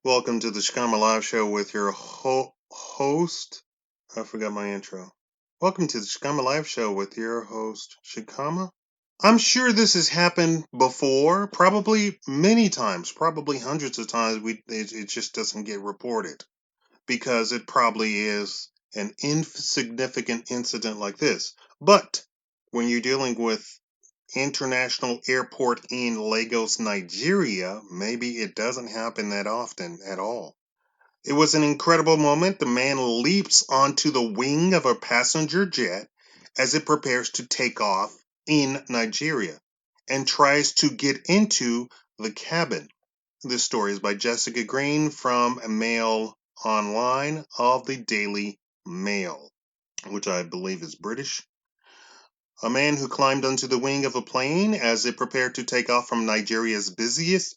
Welcome to the Shakaama Live Show with your host. I forgot my intro. Welcome to the Shakaama Live Show with your host, Shakaama. I'm sure this has happened before, probably many times, probably hundreds of times. It just doesn't get reported because it probably is an insignificant incident like this. But when you're dealing with international airport in Lagos, Nigeria, maybe it doesn't happen that often at all. It was an incredible moment. The man leaps onto the wing of a passenger jet as it prepares to take off in Nigeria and tries to get into the cabin. This story is by Jessica Green from Mail Online of the Daily Mail, which I believe is British. A man who climbed onto the wing of a plane as it prepared to take off from Nigeria's busiest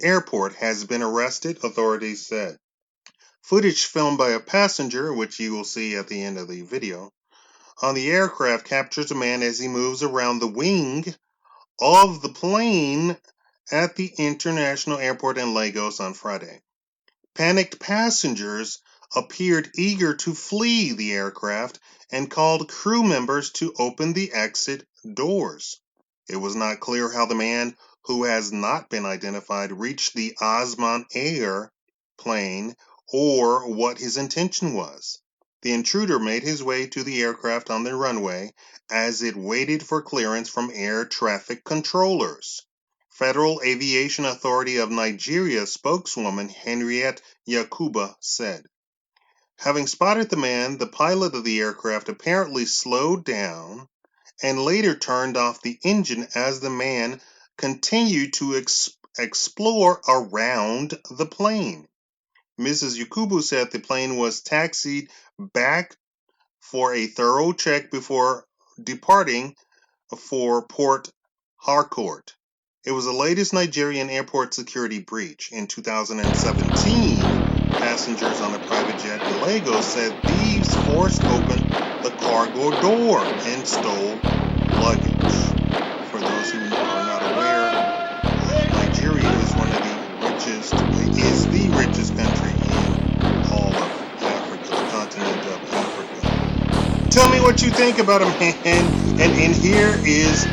airport has been arrested, authorities said. Footage filmed by a passenger, which you will see at the end of the video, on the aircraft captures a man as he moves around the wing of the plane at the international airport in Lagos on Friday. Panicked passengers appeared eager to flee the aircraft and called crew members to open the exit doors. It was not clear how the man, who has not been identified, reached the Osman Air plane or what his intention was. The intruder made his way to the aircraft on the runway as it waited for clearance from air traffic controllers. Federal Aviation Authority of Nigeria spokeswoman Henriette Yakuba said. Having spotted the man, the pilot of the aircraft apparently slowed down and later turned off the engine as the man continued to explore around the plane. Mrs. Yakubu said the plane was taxied back for a thorough check before departing for Port Harcourt. It was the latest Nigerian airport security breach. In 2017, passengers on a private jet in Lagos said thieves forced open the cargo door and stole luggage. For those who are not aware, Nigeria is the richest country in all of Africa, the continent of Africa. Tell me what you think about him, man. And here is